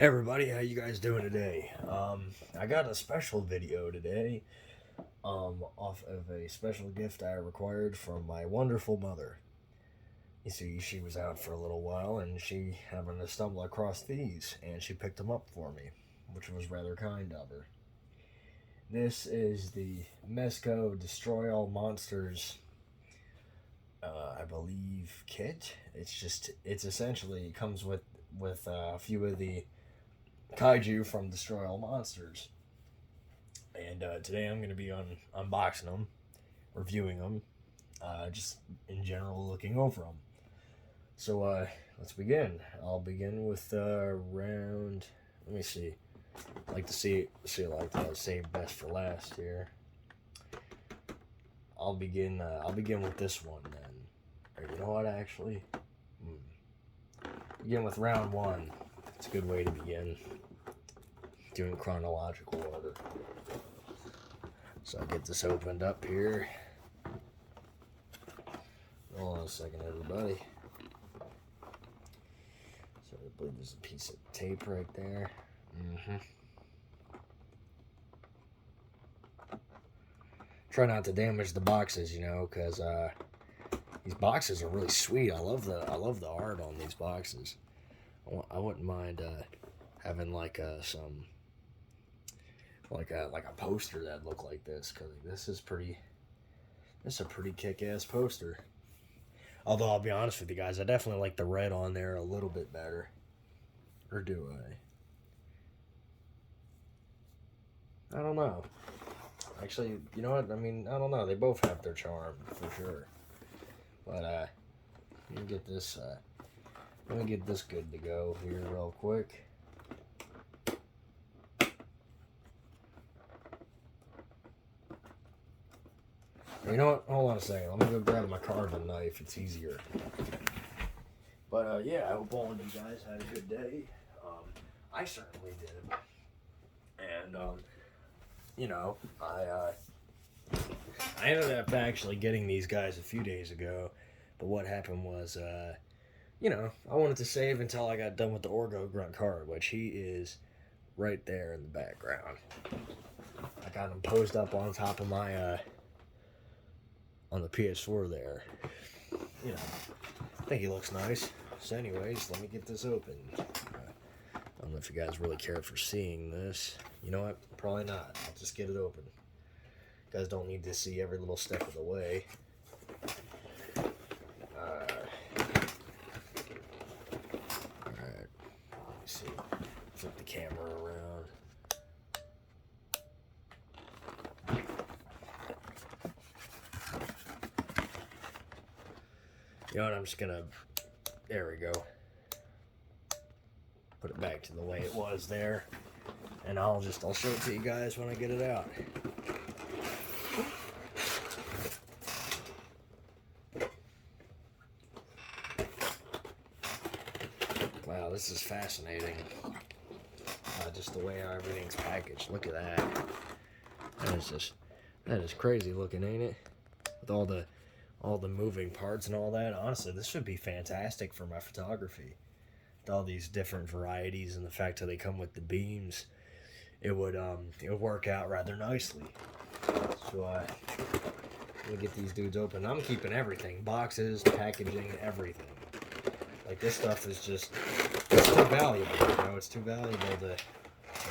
Hey everybody, how you guys doing today? I got a special video today, off of a special gift I required from my wonderful mother. You see, she was out for a little while and she happened to stumble across these and she picked them up for me, which was rather kind of her. This is the Mezco Destroy All Monsters, I believe, kit. It's essentially, it comes with a few of the kaiju from Destroy All Monsters. And today I'm going to be unboxing them, reviewing them, just in general looking over them. So let's begin. I'll begin with round. Let me see. I like to see like save best for last here. I'll begin with this one then. Or you know what? Actually, begin with round one. It's a good way to begin. Doing chronological order. So I'll get this opened up here. Hold on a second, everybody. So I believe there's a piece of tape right there. Try not to damage the boxes, you know, because these boxes are really sweet. I love the art on these boxes. I wouldn't mind having like some like a poster that looked like this, because this is a pretty kick-ass poster. Although I'll be honest with you guys, I definitely like the red on there a little bit better. Or do I don't know. Actually, you know what? I mean, I don't know. They both have their charm for sure. But let me get this good to go here real quick. You know what? Hold on a second. Let me go grab my carving knife. It's easier. But yeah, I hope all of you guys had a good day. I certainly did. And you know, I ended up actually getting these guys a few days ago. But what happened was, you know, I wanted to save until I got done with the Orgo Grunt card, which he is right there in the background. I got him posed up on top of my on the PS4 there. You know, I think he looks nice. So anyways, let me get this open. I don't know if you guys really care for seeing this. You know what? Probably not. I'll just get it open. You guys don't need to see every little step of the way. Alright. Let me see. Flip the camera around. You know what, I'm just gonna, there we go. Put it back to the way it was there. And I'll show it to you guys when I get it out. Wow, this is fascinating. Just the way everything's packaged. Look at that. That is crazy looking, ain't it? With all the moving parts and all that. Honestly, this would be fantastic for my photography. With all these different varieties and the fact that they come with the beams, it would work out rather nicely. So let me get these dudes open. I'm keeping everything, boxes, packaging, everything. Like, this stuff is just, it's too valuable, you know, it's too valuable to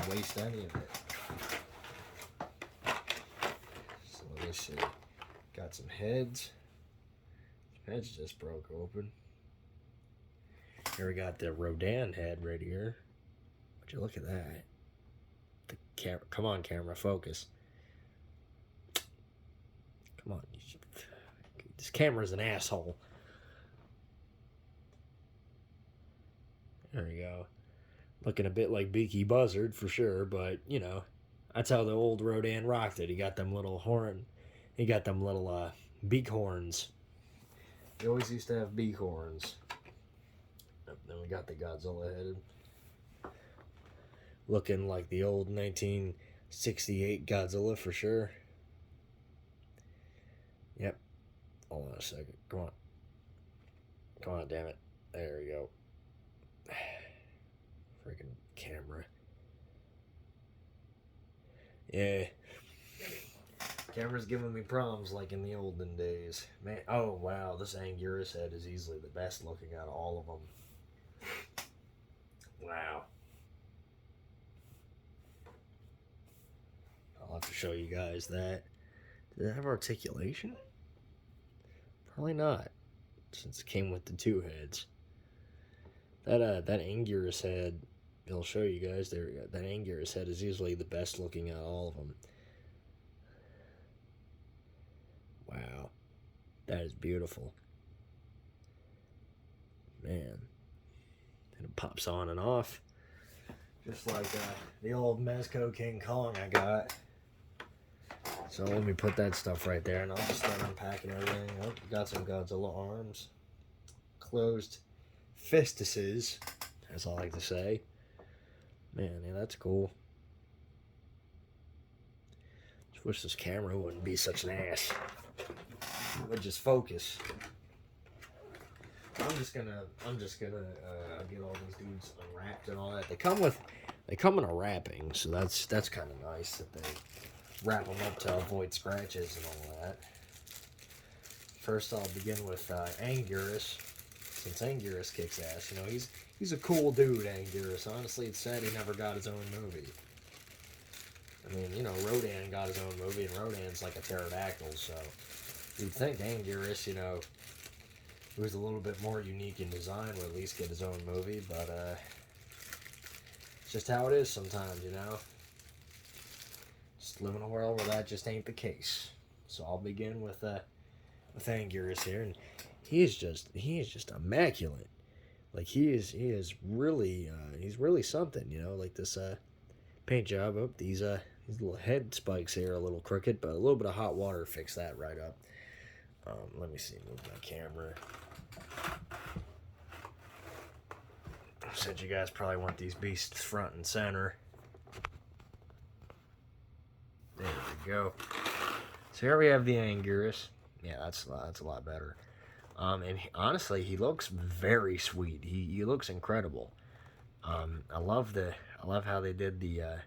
waste any of it. So let me see. Got some heads. Heads just broke open. Here we got the Rodan head right here. Would you look at that? The camera, come on, camera, focus. Come on, this camera's an asshole. There we go. Looking a bit like Beaky Buzzard for sure, but you know, that's how the old Rodan rocked it. He got them little beak horns. He always used to have beak horns. Then we got the Godzilla headed. Looking like the old 1968 Godzilla for sure. Yep. Hold on a second. Come on. Come on, damn it. There we go. Freaking camera. Yeah. Camera's giving me problems like in the olden days. Man, oh wow, this Anguirus head is easily the best looking out of all of them. Wow. I'll have to show you guys that. Did it have articulation? Probably not, since it came with the two heads. That Anguirus head, I'll show you guys there. That Anguirus head is easily the best looking out of all of them. Wow, that is beautiful, man. And it pops on and off, just like the old Mezco King Kong I got. So let me put that stuff right there, and I'll just start unpacking everything. Oh, got some Godzilla arms, closed fistuses, as I like to say. Man, yeah, that's cool. Just wish this camera wouldn't be such an ass. It would just focus. I'm just gonna get all these dudes unwrapped and all that. They come in a wrapping, so that's kind of nice that they wrap them up to avoid scratches and all that. First, I'll begin with Anguirus. Since Anguirus kicks ass, you know, he's a cool dude, Anguirus. Honestly, it's sad he never got his own movie. I mean, you know, Rodan got his own movie, and Rodan's like a pterodactyl, so you'd think Anguirus, you know, he was a little bit more unique in design, would at least get his own movie, but it's just how it is sometimes, you know. Just live in a world where that just ain't the case. So I'll begin with Anguirus here, and he is just immaculate. Like he's really something, you know. Like this paint job. Oh, these little head spikes here are a little crooked, but a little bit of hot water fix that right up. Let me see, move my camera. Since you guys probably want these beasts front and center. There we go. So here we have the Anguirus. Yeah, that's a lot better. And honestly, he looks very sweet. He looks incredible. I love how they did the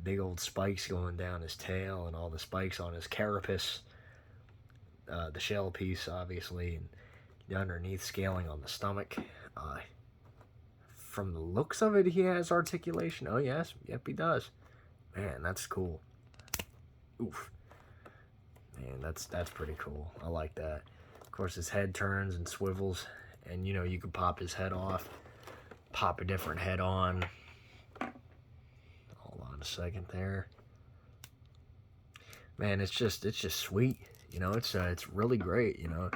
big old spikes going down his tail and all the spikes on his carapace. The shell piece, obviously, and the underneath scaling on the stomach. From the looks of it, he has articulation. Oh yes, yep, he does. Man, that's cool. Oof. Man, that's pretty cool. I like that. Of course, his head turns and swivels, and you know you can pop his head off, pop a different head on. Hold on a second there. Man, it's just sweet. You know, it's really great. You know,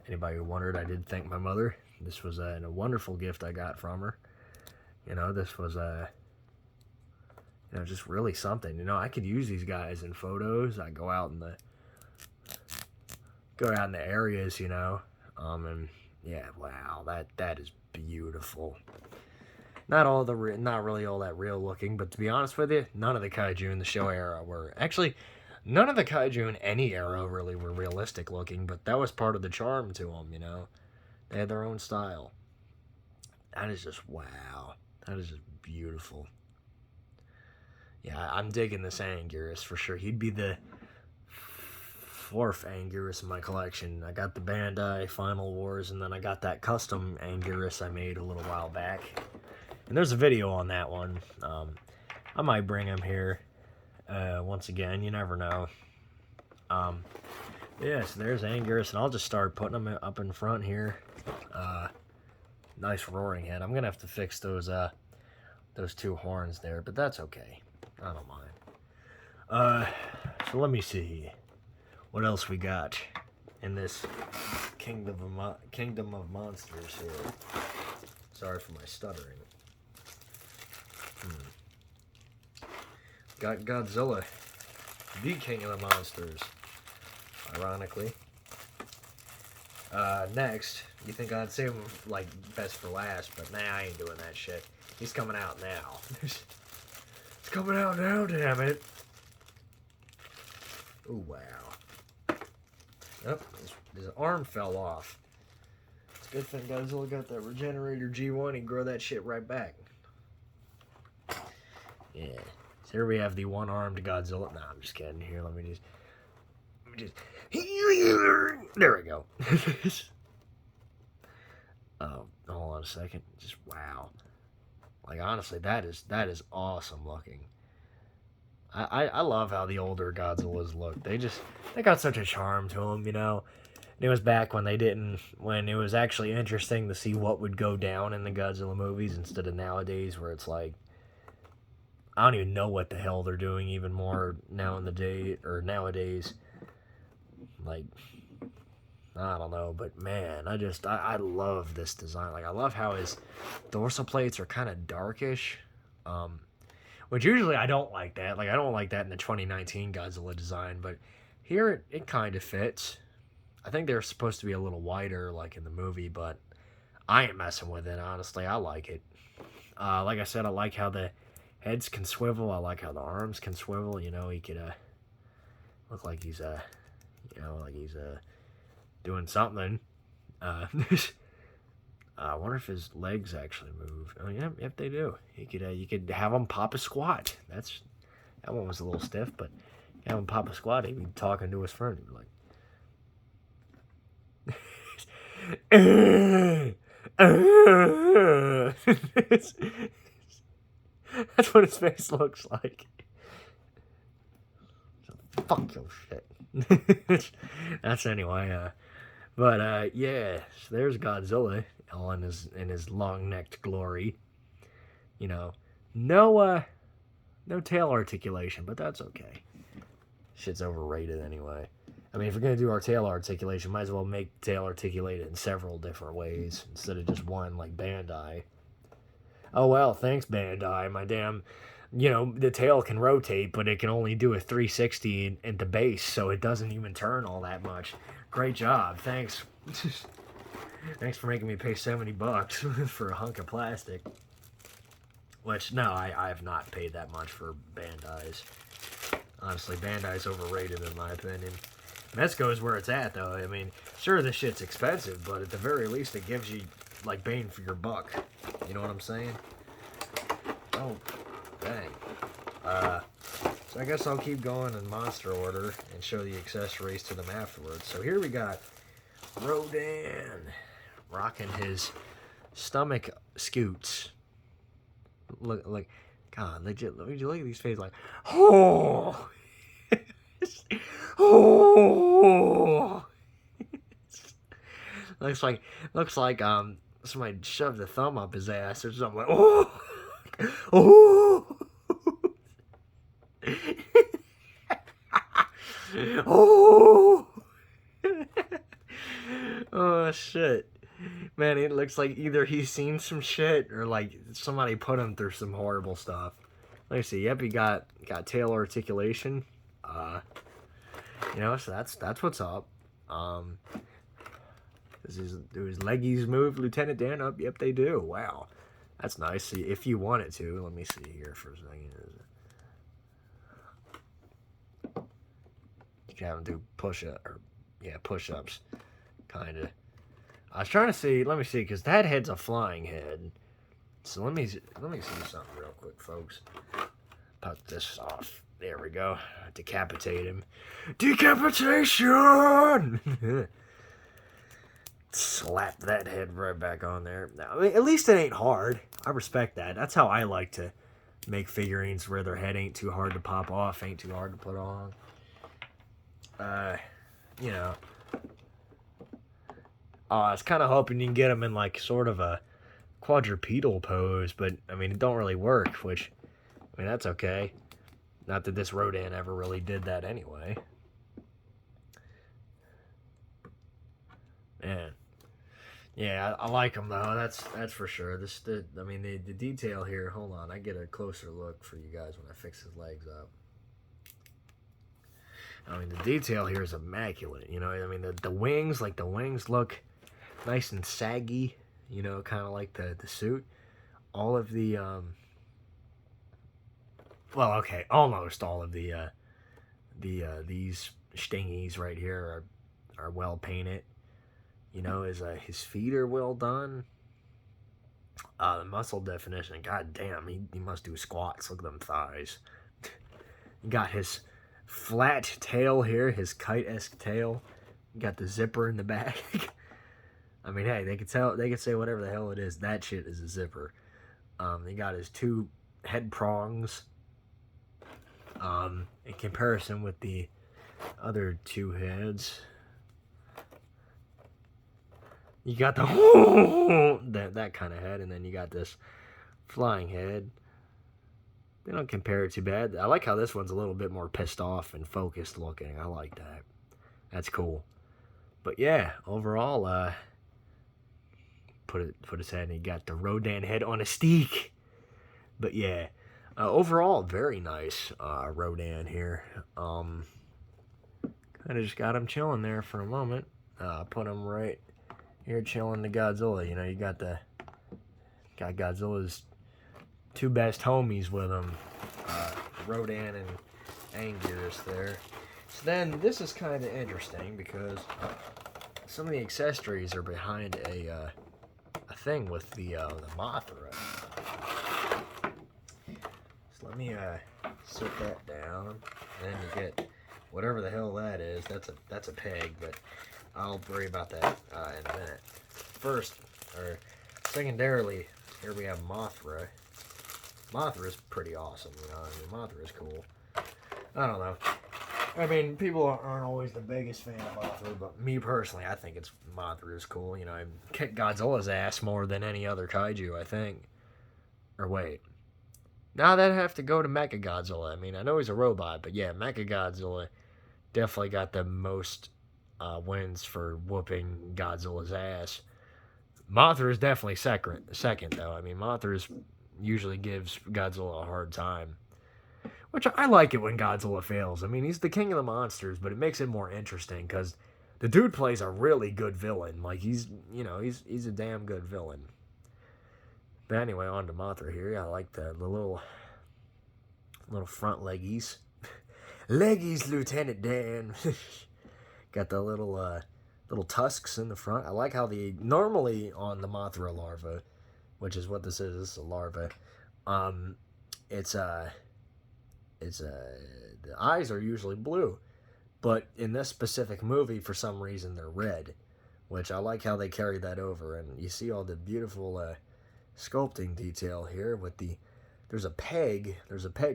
anybody who wondered, I did thank my mother. This was a wonderful gift I got from her. You know, this was you know, just really something. You know, I could use these guys in photos. I go out in the areas, you know, and yeah, wow, that is beautiful. Not really all that real looking, but to be honest with you, none of the kaiju in the show era were actually. None of the kaiju in any era really were realistic looking, but that was part of the charm to them, you know. They had their own style. That is just wow. That is just beautiful. Yeah, I'm digging this Anguirus for sure. He'd be the fourth Anguirus in my collection. I got the Bandai Final Wars, and then I got that custom Anguirus I made a little while back. And there's a video on that one. I might bring him here once again. You never know. Yeah, so there's Anguirus, and I'll just start putting them up in front here. Nice roaring head. I'm gonna have to fix those two horns there, but that's okay. I don't mind. So let me see what else we got in this kingdom of monsters here. Sorry for my stuttering. Got Godzilla, the king of the monsters. Ironically. Next, you think I'd save him like best for last, but nah, I ain't doing that shit. He's coming out now. It's coming out now, damn it. Ooh, wow. Oh, his arm fell off. It's Good thing Godzilla got that regenerator G1. He can grow that shit right back. Yeah. So here we have the one-armed Godzilla. Nah, I'm just kidding. Here, let me just. There we go. Oh, hold on a second. Just wow. Like honestly, that is awesome looking. I love how the older Godzillas look. They got such a charm to them, you know. And it was back when when it was actually interesting to see what would go down in the Godzilla movies instead of nowadays where it's like, I don't even know what the hell they're doing even more nowadays. Like, I don't know, but man, I love this design. Like, I love how his dorsal plates are kind of darkish. Which usually I don't like that. Like, I don't like that in the 2019 Godzilla design, but here it kind of fits. I think they're supposed to be a little wider, like in the movie, but I ain't messing with it, honestly. I like it. Like I said, I like how the heads can swivel. I like how the arms can swivel. You know, he could look like he's, doing something. I wonder if his legs actually move. Oh, yeah, yep, they do. You could have him pop a squat. That one was a little stiff, but have him pop a squat. He'd be talking to his friend. He'd be like, that's what his face looks like. So, fuck your shit. That's anyway. But yeah, so there's Godzilla all in his long-necked glory. You know, no tail articulation, but that's okay. Shit's overrated anyway. I mean, if we're gonna do our tail articulation, might as well make tail articulated in several different ways instead of just one like Bandai. Oh well, thanks Bandai. My damn, the tail can rotate, but it can only do a 360 in the base, so it doesn't even turn all that much. Great job, thanks. Thanks for making me pay $70 for a hunk of plastic. Which, no, I have not paid that much for Bandai's. Honestly, Bandai's overrated in my opinion. Mezco is where it's at, though. I mean, sure, this shit's expensive, but at the very least, it gives you, like, bang for your buck. You know what I'm saying? Oh, dang. So I guess I'll keep going in monster order and show the accessories to them afterwards. So here we got Rodan rocking his stomach scoots. Look, God, legit. Let me look at these faces like, oh, oh. looks like somebody shoved a thumb up his ass or something. Like, oh, oh, oh, oh shit. Man, it looks like either he's seen some shit or like somebody put him through some horrible stuff. Let me see. Yep, he got tail articulation. So that's what's up. Do his leggies move, Lieutenant Dan? Up, yep, they do. Wow, that's nice. See, if you wanted to, let me see here for a second. You can have him do push-ups, kind of. I was trying to see. Let me see, because that head's a flying head. So let me see something real quick, folks. Put this off. There we go. Decapitate him. Decapitation! Slap that head right back on there. Now, I mean, at least it ain't hard. I respect that. That's how I like to make figurines, where their head ain't too hard to pop off, ain't too hard to put on. I was kind of hoping you can get him in like sort of a quadrupedal pose, but I mean, it don't really work, which, I mean, that's okay. Not that this Rodan ever really did that anyway. Man. Yeah, I like him though, that's for sure. The detail here, hold on, I get a closer look for you guys when I fix his legs up. I mean, the detail here is immaculate, I mean, the wings look nice and saggy, kind of like the suit. All of the, almost all of the these stingies right here are well painted. You know, his feet are well done. The muscle definition, god damn, he must do squats. Look at them thighs. You got his flat tail here, his kite-esque tail. You got the zipper in the back. I mean, hey, they could say whatever the hell it is. That shit is a zipper. He got his 2 head prongs. In comparison with the other 2 heads. You got the that kind of head, and then you got this flying head. They don't compare it too bad. I like how this one's a little bit more pissed off and focused looking. I like that. That's cool. But yeah, overall, put his head, and he got the Rodan head on a stick. But yeah, overall, very nice Rodan here. Kind of just got him chilling there for a moment. Put him right here chilling to Godzilla. You know, you got Godzilla's 2 best homies with him, Rodan and Anguirus there. So then this is kind of interesting because some of the accessories are behind a thing with the Mothra. So let me set that down, and then you get whatever the hell that is. That's a peg, but I'll worry about that in a minute. First, or secondarily, here we have Mothra. Mothra's pretty awesome, you know. I mean, Mothra's cool. I don't know. I mean, people aren't always the biggest fan of Mothra, but me personally, I think Mothra is cool. You know, I kick Godzilla's ass more than any other kaiju, I think. Or wait. Now that'd have to go to Mechagodzilla. I mean, I know he's a robot, but yeah, Mechagodzilla definitely got the most wins for whooping Godzilla's ass. Mothra is definitely second, though. I mean, Mothra usually gives Godzilla a hard time. Which I like it when Godzilla fails. I mean, he's the king of the monsters, but it makes it more interesting because the dude plays a really good villain. Like, he's a damn good villain. But anyway, on to Mothra here. I like the little front leggies. Leggies, Lieutenant Dan. Got the little tusks in the front. I like how normally on the Mothra larva, which is what this is a larva, the eyes are usually blue, but in this specific movie, for some reason, they're red, which I like how they carried that over, and you see all the beautiful sculpting detail here with there's a peg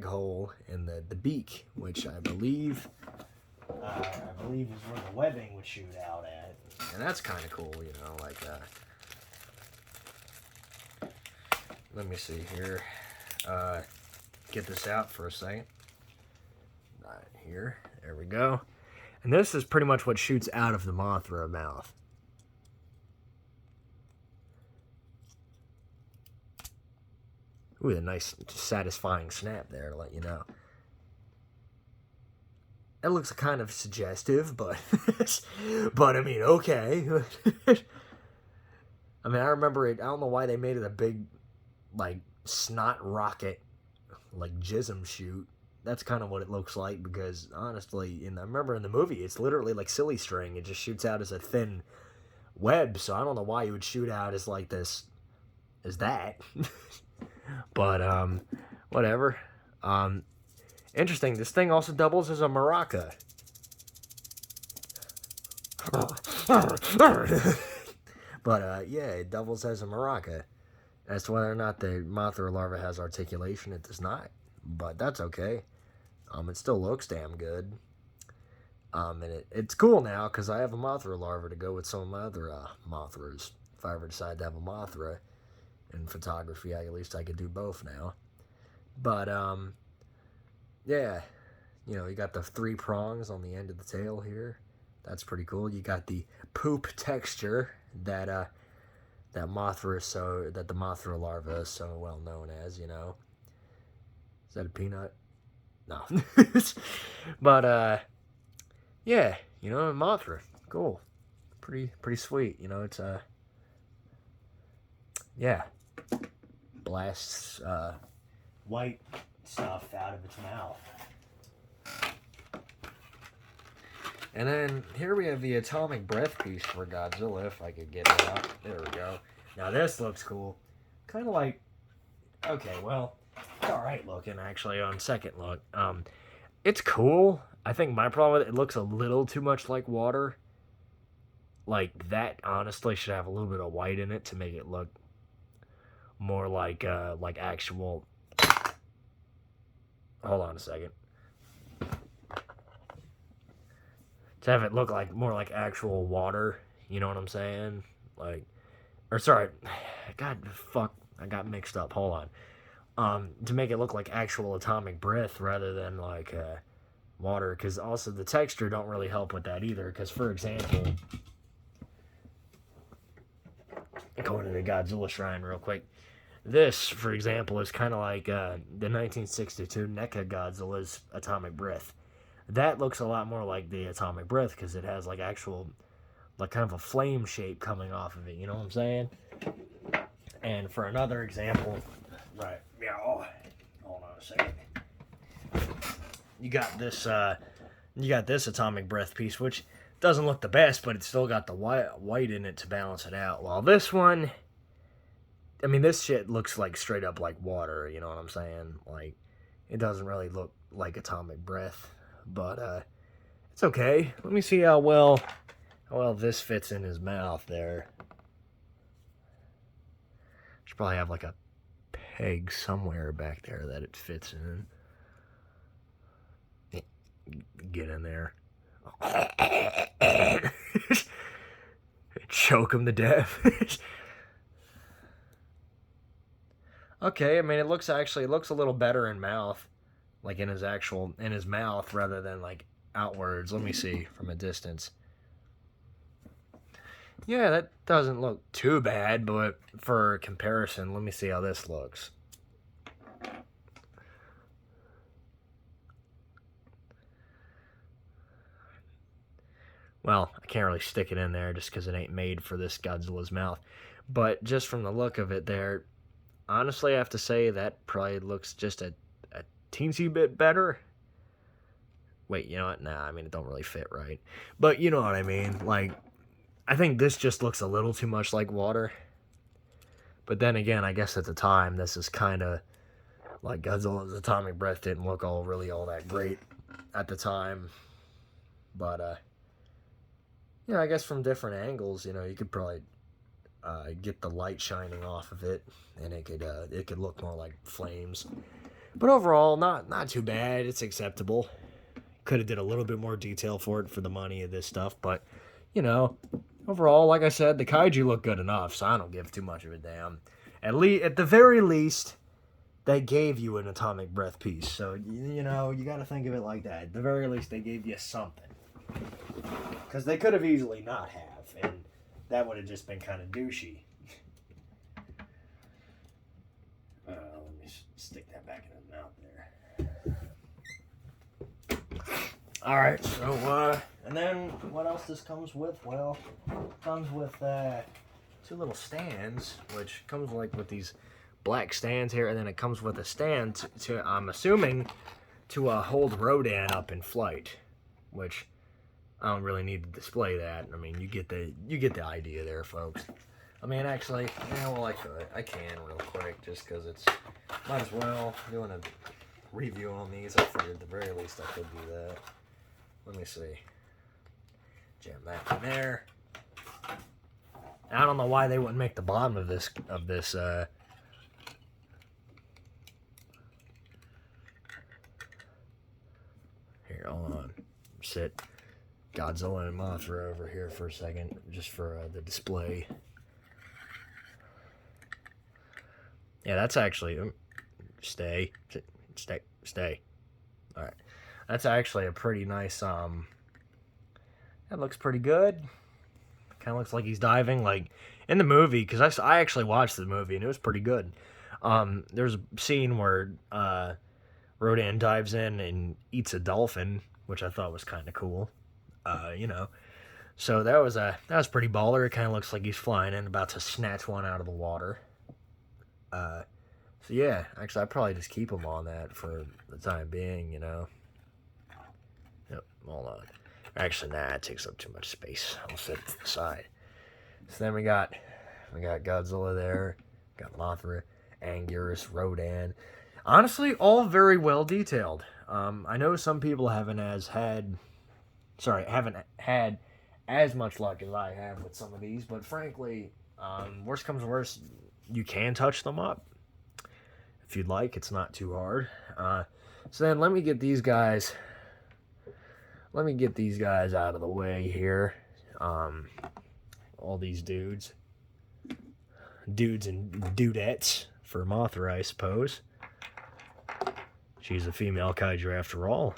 hole in the beak, which I believe is where the webbing would shoot out at, and that's kind of cool, you know, like let me see here, get this out for a second. Here, there we go. And this is pretty much what shoots out of the Mothra mouth. Ooh, a nice, satisfying snap there to let you know. That looks kind of suggestive, but but I mean, okay. I mean, I remember it. I don't know why they made it a big, like, snot rocket, like jism shoot. That's kind of what it looks like because, honestly, I remember in the movie, it's literally like silly string. It just shoots out as a thin web, so I don't know why you would shoot out as like this, as that. But, whatever. Interesting, this thing also doubles as a maraca. But, yeah, it doubles as a maraca. As to whether or not the Mothra larva has articulation, it does not. But that's okay. It still looks damn good. And it's cool now because I have a Mothra larva to go with some of my other Mothras. If I ever decide to have a Mothra in photography, at least I could do both now. But, yeah. You know, you got the 3 prongs on the end of the tail here. That's pretty cool. You got the poop texture that the Mothra larva is so well known as, you know. Is that a peanut? No. But, yeah, you know, Mothra. Cool. Pretty sweet. You know, it's, yeah. Blasts, white stuff out of its mouth. And then here we have the atomic breath piece for Godzilla, if I could get it out. There we go. Now this looks cool. Kind of like, okay, well, it's alright looking, actually, on second look. It's cool. I think my problem with it looks a little too much like water. Like, that honestly should have a little bit of white in it to make it look more like actual... Hold on a second. To have it look like more like actual water, you know what I'm saying? Like, or sorry, God, fuck, I got mixed up. Hold on. To make it look like actual atomic breath rather than like water, because also the texture don't really help with that either. Because for example, going to the Godzilla shrine real quick. This, for example, is kind of like the 1962 NECA Godzilla's atomic breath. That looks a lot more like the atomic breath because it has like actual, like kind of a flame shape coming off of it. You know what I'm saying? And for another example, right? Yeah. Oh, hold on a second. You got this atomic breath piece, which doesn't look the best, but it's still got the white in it to balance it out. While this one, I mean, this shit looks like straight up like water. You know what I'm saying? Like, it doesn't really look like atomic breath. But it's okay. Let me see how well this fits in his mouth there. Should probably have like a peg somewhere back there that it fits in. Get in there. Choke him to death. Okay, I mean it looks a little better in mouth. Like in his mouth rather than like outwards. Let me see from a distance. Yeah, that doesn't look too bad, but for comparison, let me see how this looks. Well, I can't really stick it in there just because it ain't made for this Godzilla's mouth. But just from the look of it there, honestly, I have to say that probably looks just a teensy bit better. Wait, you know what? Nah, I mean, it don't really fit right. But you know what I mean. Like, I think this just looks a little too much like water. But then again, I guess at the time, this is kind of like Godzilla's atomic breath didn't look all that great at the time. But, you know, I guess from different angles, you know, you could probably get the light shining off of it, and it could look more like flames. But overall, not too bad. It's acceptable. Could have did a little bit more detail for it for the money of this stuff, but you know, overall, like I said, the kaiju look good enough, so I don't give too much of a damn. At the very least, they gave you an atomic breath piece, so you know you got to think of it like that. At the very least, they gave you something, because they could have easily not have, and that would have just been kind of douchey. Let me stick that back in his mouth there. Alright, so, and then what else this comes with? Well, it comes with two little stands, which comes like with these black stands here, and then it comes with a stand to I'm assuming, to hold Rodan up in flight, which I don't really need to display that. I mean, you get the idea there, folks. I mean, actually, yeah, well, I can real quick, just because it's, might as well, doing a review on these. I figured at the very least I could do that. Let me see. Jam that in there. I don't know why they wouldn't make the bottom of this, here, hold on. Sit Godzilla and Mothra over here for a second, just for the display. Yeah, that's actually, stay. Alright. That's actually a pretty nice, that looks pretty good. Kind of looks like he's diving, like, in the movie, because I actually watched the movie, and it was pretty good. There's a scene where, Rodan dives in and eats a dolphin, which I thought was kind of cool. You know. So that was pretty baller. It kind of looks like he's flying and about to snatch one out of the water. So yeah, actually I'd probably just keep him on that for the time being, you know. Yep, hold on. Actually, nah, it takes up too much space. I'll set it to the side. So then we got Godzilla there, got Mothra, Anguirus, Rodan. Honestly, all very well detailed. I know some people haven't had as much luck as I have with some of these, but frankly, worst comes to worst, you can touch them up if you'd like. It's not too hard. So then let me get these guys out of the way here. All these dudes and dudettes for Mothra, I suppose. She's a female kaiju after all.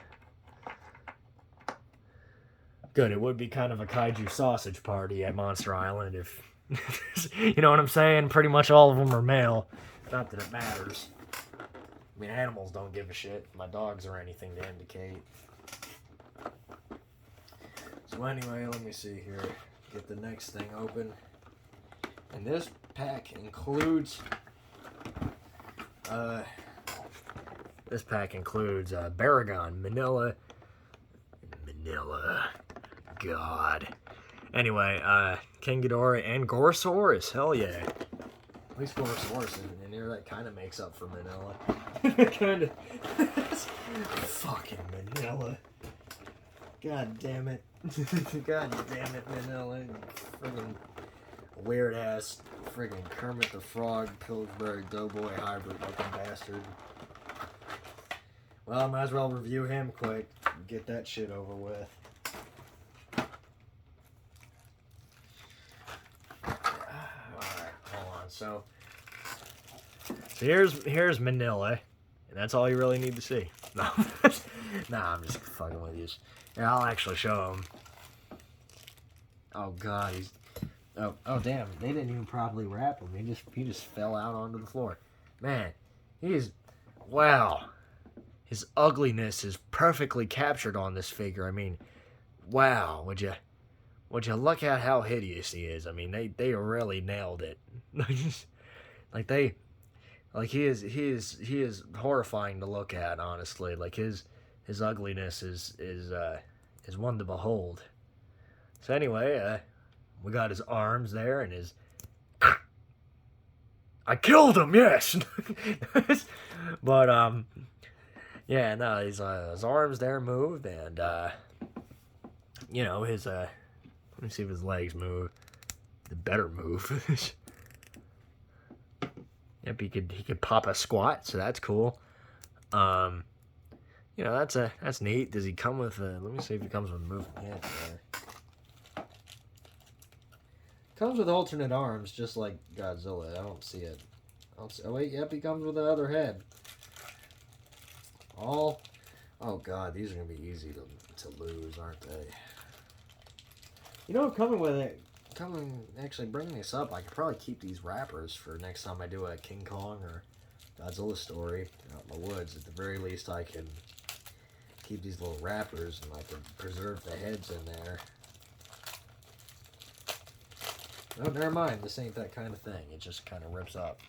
Good, it would be kind of a kaiju sausage party at Monster Island if you know what I'm saying. Pretty much all of them are male. Not that it matters. I mean, animals don't give a shit. My dogs or anything to indicate. So anyway, let me see here. Get the next thing open. And this pack includes Baragon, Minilla. God. Anyway, King Ghidorah and Gorosaurus. Hell yeah. At least Gorosaurus isn't in here. That kind of makes up for Minilla. Kind of. Fucking Minilla. God damn it. God damn it, Minilla. Friggin' weird ass friggin' Kermit the Frog, Pillsbury Doughboy hybrid looking bastard. Well, I might as well review him quick. Get that shit over with. Alright, hold on. So here's Minilla, and that's all you really need to see. No, nah, I'm just fucking with you. Yeah, I'll actually show him. Oh god, he's oh damn, they didn't even properly wrap him. He just fell out onto the floor. Man, wow. His ugliness is perfectly captured on this figure. I mean, wow, would you look at how hideous he is? I mean, they really nailed it. He is horrifying to look at, honestly. Like his ugliness is one to behold. So anyway, we got his arms there and his I killed him, yes. But yeah, no, his arms there moved, and you know, his let me see if his legs move. They better move. Yep, he could pop a squat, so that's cool. You know, that's neat. Does he come with let me see if he comes with moving hands there. Comes with alternate arms, just like Godzilla. I don't see it. Oh wait, yep, he comes with the other head. Oh god, these are gonna be easy to lose, aren't they? You know, actually bringing this up, I could probably keep these wrappers for next time I do a King Kong or Godzilla story out in the woods. At the very least, I can keep these little wrappers and I can preserve the heads in there. Oh, never mind. This ain't that kind of thing. It just kind of rips up.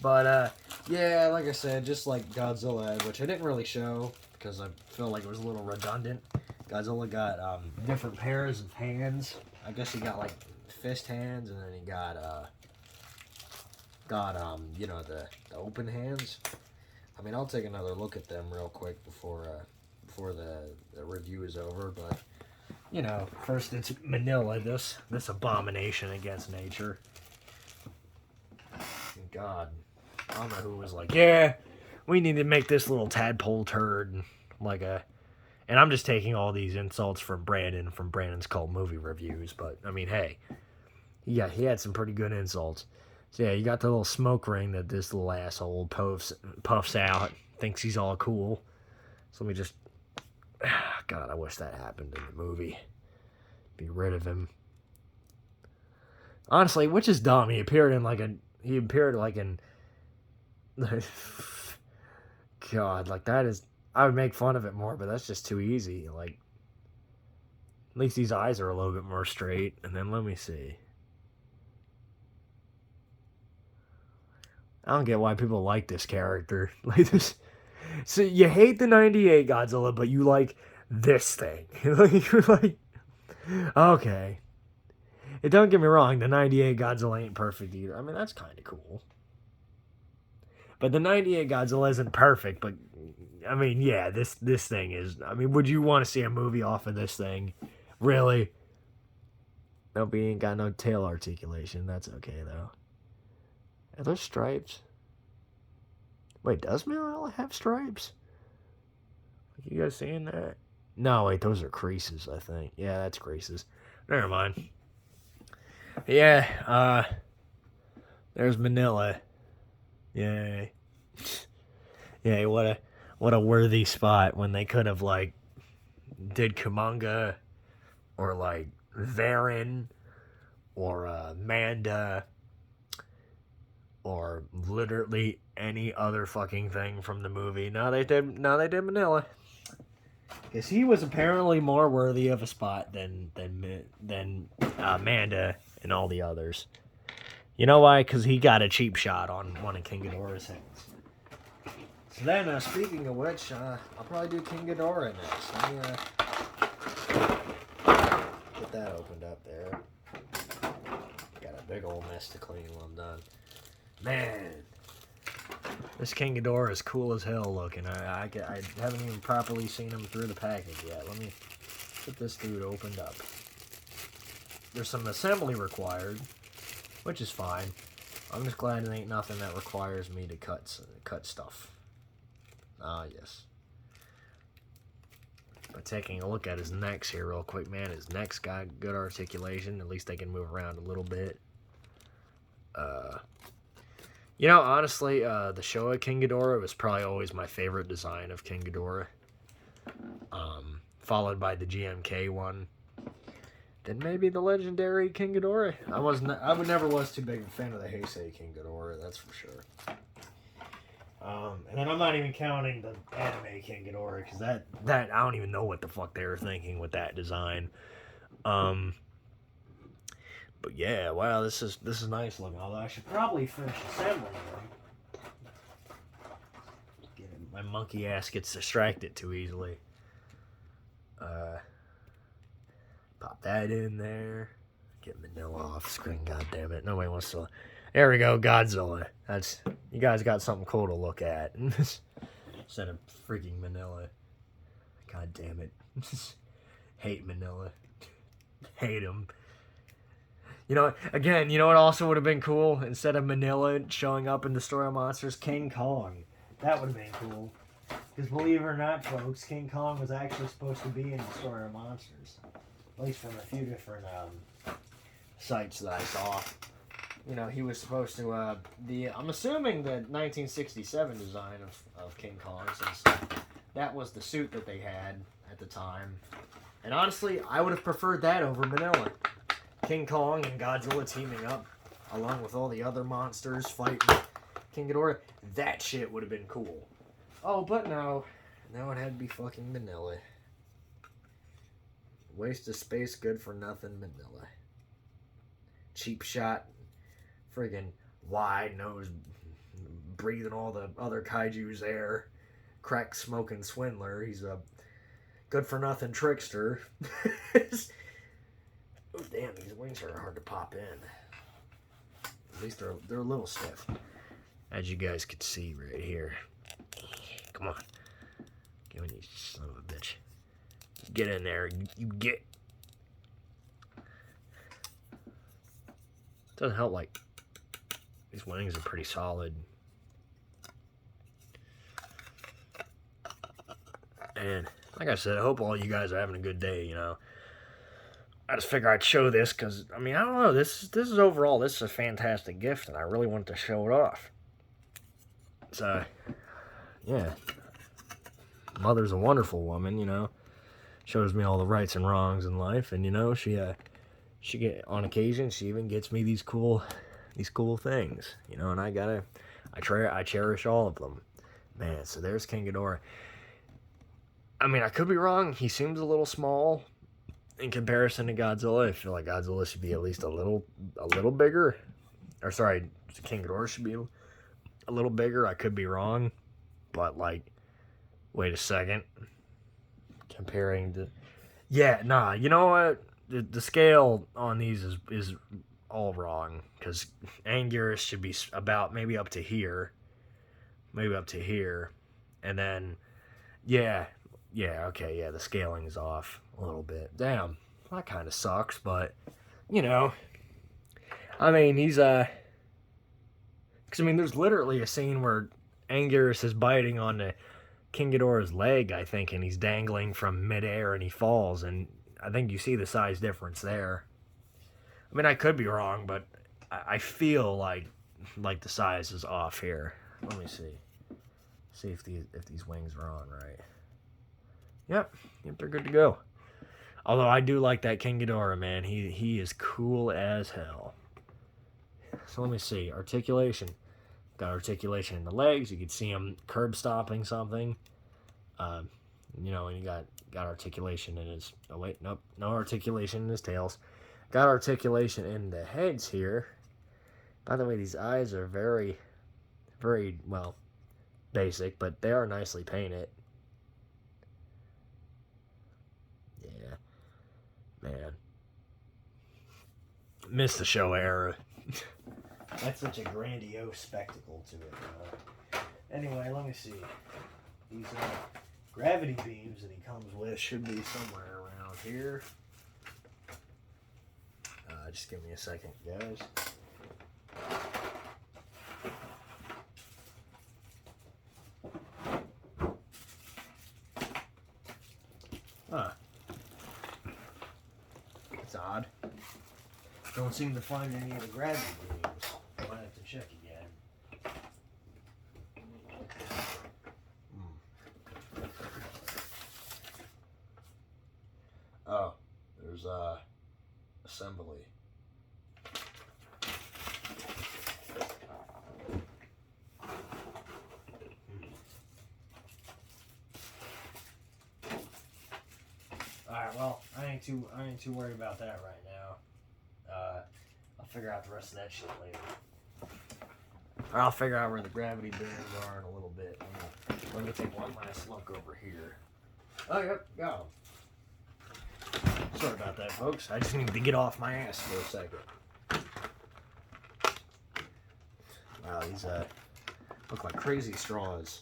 But, yeah, like I said, just like Godzilla, which I didn't really show because I felt like it was a little redundant. Godzilla got different pairs of hands. I guess he got, like, fist hands, and then he got you know, the open hands. I mean, I'll take another look at them real quick before the review is over, but... You know, first it's Minilla, this abomination against nature. God, I don't know who was like, yeah, we need to make this little tadpole turd like a... And I'm just taking all these insults from Brandon's Cult Movie Reviews, but, I mean, hey, yeah, he had some pretty good insults. So, yeah, you got the little smoke ring that this little asshole puffs out, thinks he's all cool. So let me just... God, I wish that happened in the movie. Be rid of him. Honestly, which is dumb. He appeared like in God, like that is... I would make fun of it more, but that's just too easy. Like, at least these eyes are a little bit more straight. And then let me see. I don't get why people like this character. Like this... So you hate the 98 Godzilla, but you like this thing. You're like, okay. Don't get me wrong, the 98 Godzilla ain't perfect either. I mean, that's kind of cool. But the 98 Godzilla isn't perfect, but, I mean, yeah, this thing is... I mean, would you want to see a movie off of this thing? Really? Nope, he ain't got no tail articulation. That's okay, though. Are those stripes? Wait, does Minilla have stripes? You guys seeing that? No, wait, those are creases, I think. Yeah, that's creases. Never mind. Yeah, there's Minilla. Yay. Yay, what a worthy spot when they could have, like, did Kumonga, or, like, Varen, or, Manda, or literally any other fucking thing from the movie. No, they did Minilla. Because he was apparently more worthy of a spot than Manda and all the others. You know why? Because he got a cheap shot on one of King Ghidorah's heads. So then, speaking of which, I'll probably do King Ghidorah next. Let me get that opened up there. Got a big old mess to clean when I'm done. Man, this King Ghidorah is cool as hell looking. I haven't even properly seen him through the package yet. Let me get this dude opened up. There's some assembly required, which is fine. I'm just glad it ain't nothing that requires me to cut stuff. Ah, yes. But taking a look at his necks here real quick, man, his neck's got good articulation. At least they can move around a little bit. You know, honestly, the Showa King Ghidorah was probably always my favorite design of King Ghidorah. Followed by the GMK one. Then maybe the legendary King Ghidorah. I never was too big a fan of the Heisei King Ghidorah, that's for sure. And then I'm not even counting the anime King Ghidorah, because that I don't even know what the fuck they were thinking with that design. But yeah, wow, this is nice looking. Although I should probably finish assembling them. My monkey ass gets distracted too easily. Pop that in there. Get Minilla off screen. God damn it! Nobody wants to. There we go, Godzilla. You guys got something cool to look at instead of freaking Minilla. God damn it! Hate Minilla. Hate him. You know, again, you know what also would have been cool? Instead of Minilla showing up in Destroy All Monsters, King Kong. That would have been cool. Because believe it or not, folks, King Kong was actually supposed to be in Destroy All Monsters. At least from a few different sites that I saw. You know, he was supposed to, I'm assuming the 1967 design of King Kong, since that was the suit that they had at the time. And honestly, I would have preferred that over Minilla. King Kong and Godzilla teaming up, along with all the other monsters fighting King Ghidorah. That shit would have been cool. Oh, but no. No, it had to be fucking Minilla. Waste of space, good for nothing, Minilla. Cheap shot, friggin' wide nose, breathing all the other kaiju's air. Crack smoking swindler. He's a good for nothing trickster. Oh, damn, these wings are hard to pop in. At least they're a little stiff. As you guys can see right here. Come on. Come on, you son of a bitch. Get in there. You get. Doesn't help, like, these wings are pretty solid. And, like I said, I hope all you guys are having a good day, you know. I just figure I'd show this because, I mean, I don't know. This is overall, this is a fantastic gift, and I really wanted to show it off. So, yeah. Mother's a wonderful woman, you know. Shows me all the rights and wrongs in life, and, you know, she get, on occasion, she even gets me these cool things, you know, and I cherish all of them. Man, so there's King Ghidorah. I mean, I could be wrong. He seems a little small in comparison to Godzilla. I feel like Godzilla should be at least a little bigger. Or sorry, King Ghidorah should be a little bigger. I could be wrong. But, like, wait a second. comparing to... Yeah, nah, you know what? The scale on these is all wrong, because Anguirus should be about maybe up to here. Maybe up to here. And then, yeah, okay, yeah, the scaling is off a little bit. Damn, that kind of sucks, but, you know, I mean, he's, because, I mean, there's literally a scene where Anguirus is biting on the King Ghidorah's leg, I think, and he's dangling from midair and he falls, and I think you see the size difference there. I mean, I could be wrong, but I feel like the size is off here. Let me see. See if these wings are on right. Yep, they're good to go. Although I do like that King Ghidorah, man. He is cool as hell. So let me see. Articulation. Got articulation in the legs. You can see him curb stomping something. You know, and you got articulation in his... Oh, wait, nope. No articulation in his tails. Got articulation in the heads here. By the way, these eyes are very, very, well, basic, but they are nicely painted. Yeah. Man. Miss the Showa era. That's such a grandiose spectacle to it, Anyway, let me see. These gravity beams that he comes with should be somewhere around here. Just give me a second, guys. Huh. That's odd. Don't seem to find any of the gravity beams. I might have to check again. Oh, there's assembly. Alright, well, I ain't too worried about that right now. I'll figure out the rest of that shit later. Or I'll figure out where the gravity beams are in a little bit. Let me take one last look over here. Oh, yep, got them. Sorry about that, folks. I just need to get off my ass for a second. Wow, these look like crazy straws.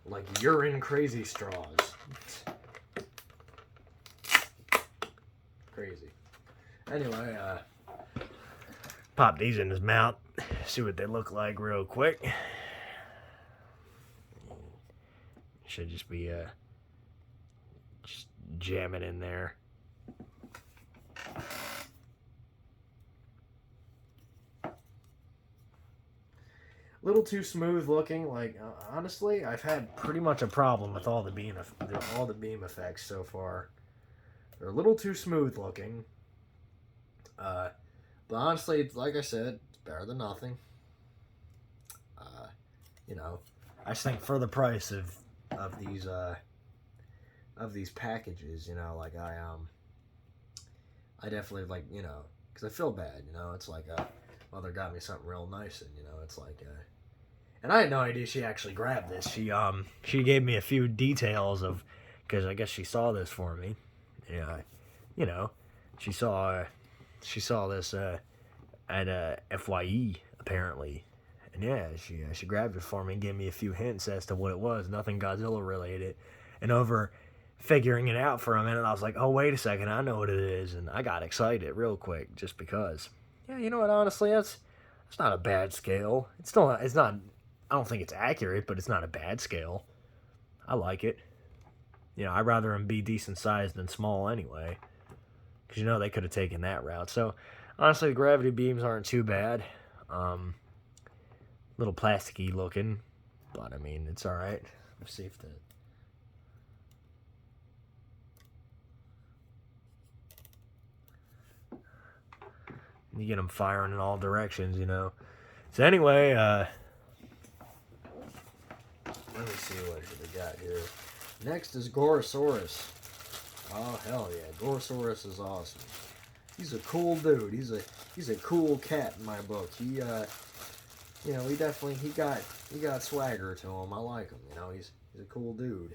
Like urine crazy straws. Crazy. Anyway, pop these in his mouth. See what they look like real quick. Should just be just jam it in there. Little too smooth looking. Like honestly, I've had pretty much a problem with all the beam effects so far. They're a little too smooth looking. But honestly, like I said, it's better than nothing. You know, I just think for the price of these packages, you know, like I definitely like, you know, because I feel bad, you know, it's like mother got me something real nice, and you know, it's like and I had no idea she actually grabbed this. She gave me a few details of, because I guess she saw this for me. Yeah, you know, she saw this at FYE apparently, and yeah, she grabbed it for me and gave me a few hints as to what it was. Nothing Godzilla related, and over figuring it out for a minute, I was like, oh wait a second, I know what it is, and I got excited real quick just because. Yeah, you know what? Honestly, that's not a bad scale. It's not. I don't think it's accurate, but it's not a bad scale. I like it. You know, I'd rather them be decent sized than small anyway. Because, you know, they could have taken that route. So, honestly, the gravity beams aren't too bad. Little plasticky looking. But, I mean, it's alright. Let's see if the... You get them firing in all directions, you know. So, anyway, let me see what we got here. Next is Gorosaurus. Oh hell yeah, Gorosaurus is awesome. He's a cool dude. He's a cool cat in my book. He you know, he got swagger to him. I like him. You know, he's a cool dude.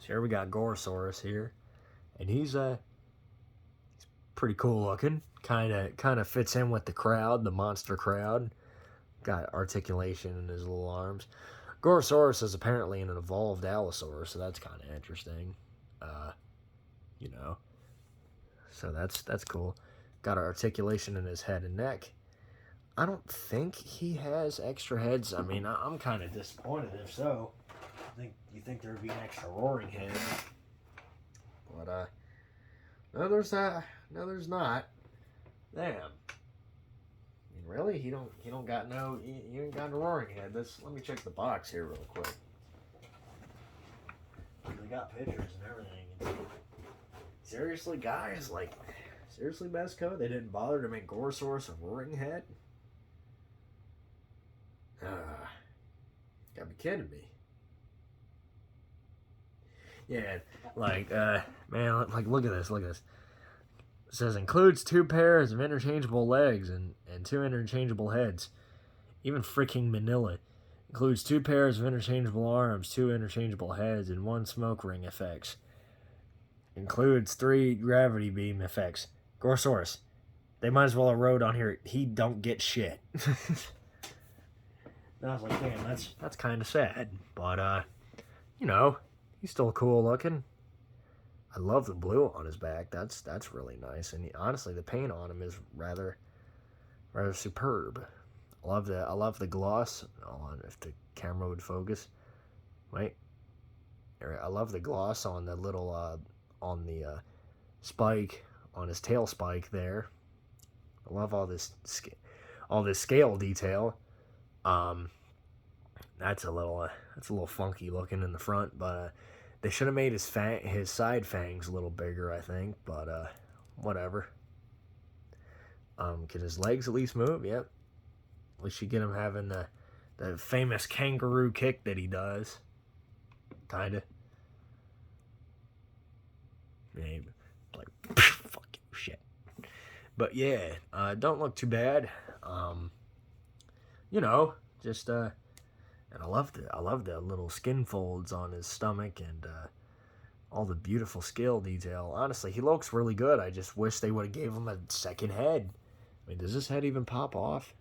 So here we got Gorosaurus here, and he's pretty cool looking. Kind of fits in with the crowd, the monster crowd. Got articulation in his little arms. Gorosaurus is apparently an evolved Allosaurus, so that's kind of interesting. You know, so that's cool. Got articulation in his head and neck. I don't think he has extra heads. I mean, I'm kind of disappointed if so. You think there'd be an extra roaring head, but no, there's not. No, there's not. Damn. I mean, really? He don't got no. He ain't got no roaring head. Let me check the box here real quick. They got pictures and everything. Seriously, guys, like, seriously, Mezco, they didn't bother to make Gorosaurus a roaring head? Gotta be kidding me. Yeah, like, man, like, look at this, It says, includes 2 pairs of interchangeable legs and 2 interchangeable heads. Even freaking Minilla. Includes 2 pairs of interchangeable arms, 2 interchangeable heads, and 1 smoke ring effects. Includes 3 gravity beam effects. Gorosaurus. They might as well have wrote on here, he don't get shit. And I was like, damn, that's kind of sad. But, you know, he's still cool looking. I love the blue on his back. That's really nice. And honestly, the paint on him is rather superb. I love the gloss. On if the camera would focus. Wait. I love the gloss on the little on the spike on his tail spike there. I love all this scale detail. That's a little funky looking in the front, but they should have made his side fangs a little bigger, I think. But whatever. Can his legs at least move? Yep. At least you get him having the famous kangaroo kick that he does. Kinda. Maybe. Like, fuck you, shit. But yeah, don't look too bad. You know, just and I love the little skin folds on his stomach and all the beautiful scale detail. Honestly, he looks really good. I just wish they would have gave him a second head. I mean, does this head even pop off?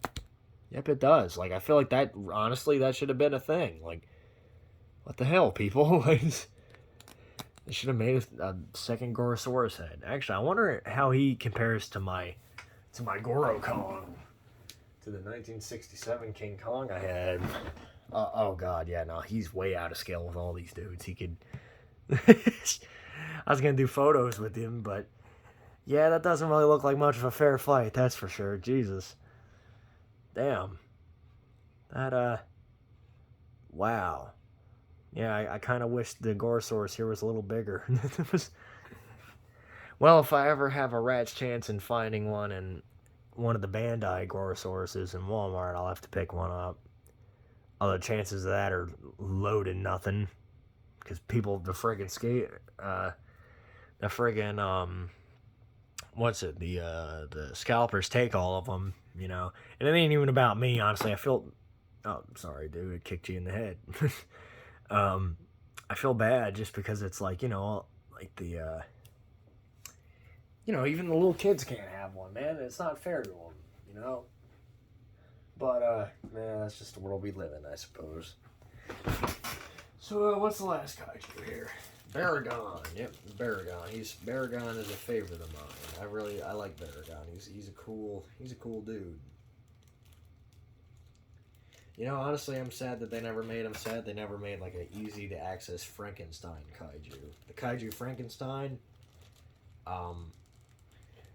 Yep, it does. Like, I feel like that, honestly, that should have been a thing. Like, what the hell, people? They should have made a second Gorosaurus head. Actually, I wonder how he compares to my Goro Kong. To the 1967 King Kong I had. Oh, God, yeah, no, he's way out of scale with all these dudes. He could... I was going to do photos with him, but... Yeah, that doesn't really look like much of a fair fight, that's for sure. Jesus. Damn. That, wow. Yeah, I kind of wish the Gorosaurus here was a little bigger. Well, if I ever have a rat's chance in finding one in one of the Bandai Gorosauruses in Walmart, I'll have to pick one up. Although chances of that are low to nothing. Because people, the friggin' the scalpers take all of them, you know. And it ain't even about me, honestly. Oh, sorry, dude, it kicked you in the head. I feel bad just because it's like, you know, like the, you know, even the little kids can't have one, man. It's not fair to them, you know. But, man, that's just the world we live in, I suppose. So, what's the last kaiju here? Baragon. Yep, Baragon. Baragon is a favorite of mine. I like Baragon. He's a cool dude. You know, honestly, I'm sad that they never made him. Sad they never made like an easy to access Frankenstein kaiju. The kaiju Frankenstein.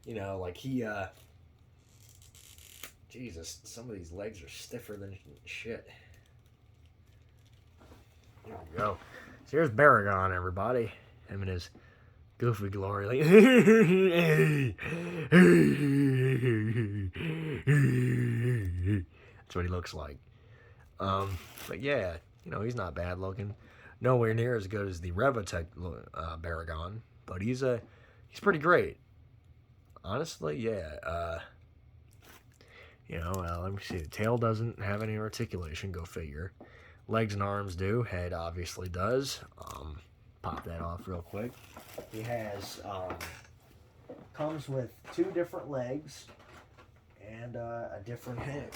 You know, like he. Jesus, some of these legs are stiffer than shit. There we go. So here's Baragon, everybody. Him and his goofy glory. Like, that's what he looks like. But yeah, you know, he's not bad looking. Nowhere near as good as the Revotech Baragon, but he's pretty great. Honestly, yeah. You know, let me see. The tail doesn't have any articulation. Go figure. Legs and arms do. Head obviously does. pop that off real quick. He has, comes with 2 different legs and a different head.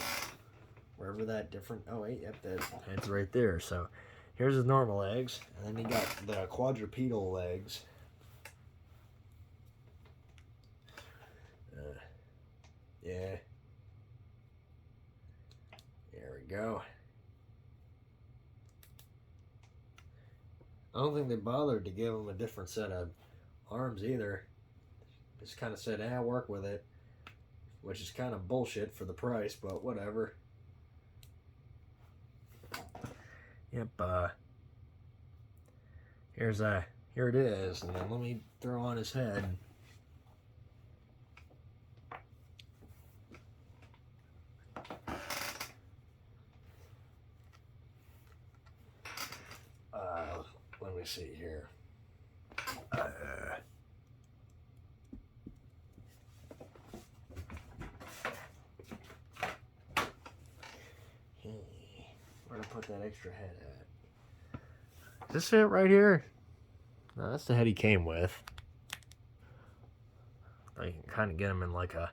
Wherever that different, oh wait, yep, that head's right there. So here's his normal legs, and then he got the quadrupedal legs. Yeah. There we go. I don't think they bothered to give him a different set of arms either. Just kind of said, work with it. Which is kind of bullshit for the price, but whatever. Yep, here it is, and then let me throw on his head. Let me see here. Where to put that extra head at? Is this it right here? No, that's the head he came with. I can kind of get him in like a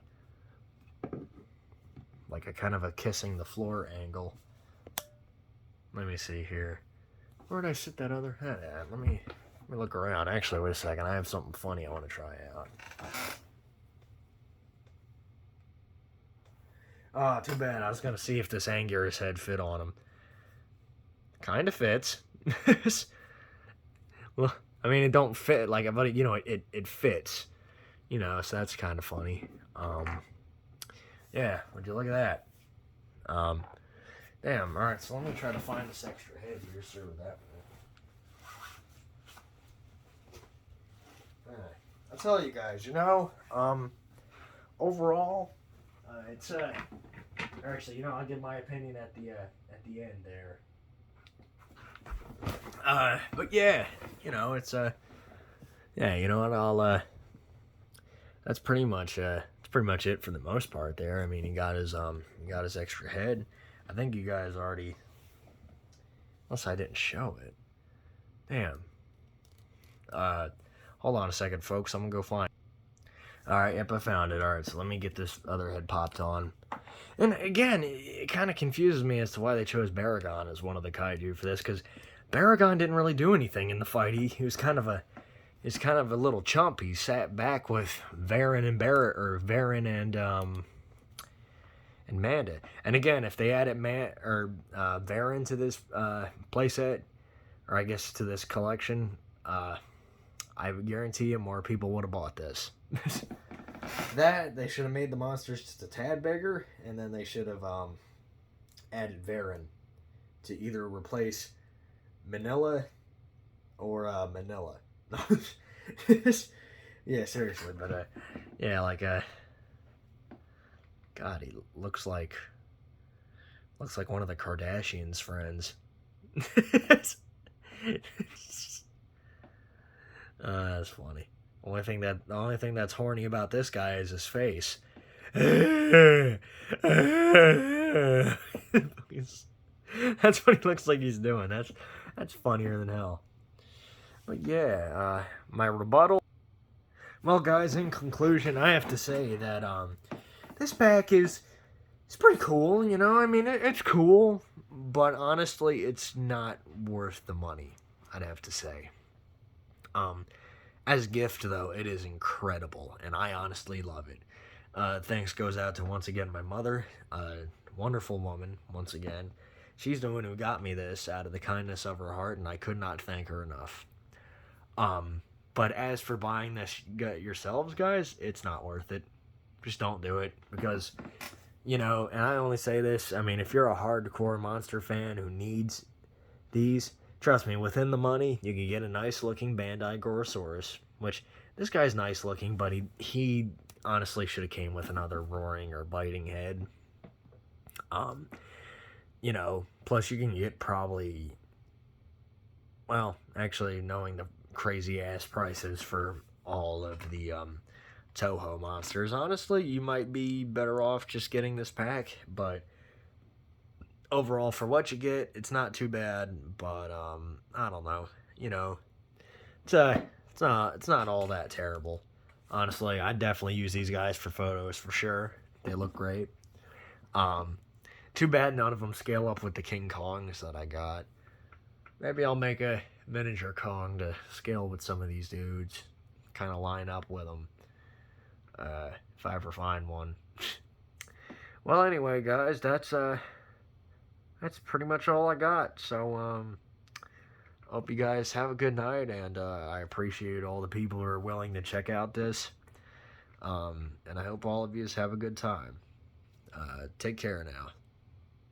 kind of a kissing the floor angle. Let me see here. Where did I sit that other head at? Let me look around. Actually, wait a second. I have something funny I want to try out. Oh, too bad. I was going to see if this Anguirus head fit on him. Kind of fits. Well, I mean, it don't fit like, but you know, it fits. You know, so that's kind of funny. Yeah, would you look at that? Damn, alright, so let me try to find this extra head here, sir, with that one. Alright, I'll tell you guys, you know, overall, it's, actually, you know, I'll give my opinion at the end there. But yeah, you know, it's, yeah, you know what, that's pretty much it for the most part there. I mean, he got his extra head. I think you guys already, unless I didn't show it. Damn. Hold on a second, folks. I'm gonna go find it. Alright, yep, I found it. Alright, so let me get this other head popped on. And again, it kind of confuses me as to why they chose Baragon as one of the kaiju for this, because Baragon didn't really do anything in the fight. He was kind of a little chump. He sat back with Varan and Manda. And again, if they added Varan to this playset, or I guess to this collection, I would guarantee you more people would have bought this. That, they should have made the monsters just a tad bigger, and then they should have added Varan to either replace Minilla or Minilla. Yeah, seriously, but yeah, like God, he looks like one of the Kardashians' friends. That's funny. The only thing that's horny about this guy is his face. That's what he looks like he's doing. That's funnier than hell. But yeah, my rebuttal. Well, guys, in conclusion, I have to say that this pack is pretty cool. You know, I mean, it's cool, but honestly, it's not worth the money. I'd have to say. As a gift, though, it is incredible, and I honestly love it. Thanks goes out to, once again, my mother, wonderful woman, once again. She's the one who got me this out of the kindness of her heart, and I could not thank her enough. But as for buying this yourselves, guys, it's not worth it. Just don't do it, because, you know, and I only say this, I mean, if you're a hardcore monster fan who needs these, trust me, within the money, you can get a nice-looking Bandai Gorosaurus, which, this guy's nice-looking, but he honestly should have came with another roaring or biting head. You know, plus you can get probably, well, actually, knowing the crazy-ass prices for all of the, Toho monsters, honestly, you might be better off just getting this pack, but overall, for what you get, it's not too bad, but, I don't know, you know, it's not all that terrible. Honestly, I definitely use these guys for photos for sure. They look great. Um, Too bad none of them scale up with the King Kongs that I got. Maybe I'll make a miniature Kong to scale with some of these dudes. Kind of line up with them. If I ever find one. Well, anyway, guys, that's pretty much all I got. So, hope you guys have a good night, and I appreciate all the people who are willing to check out this. And I hope all of you have a good time. Take care now.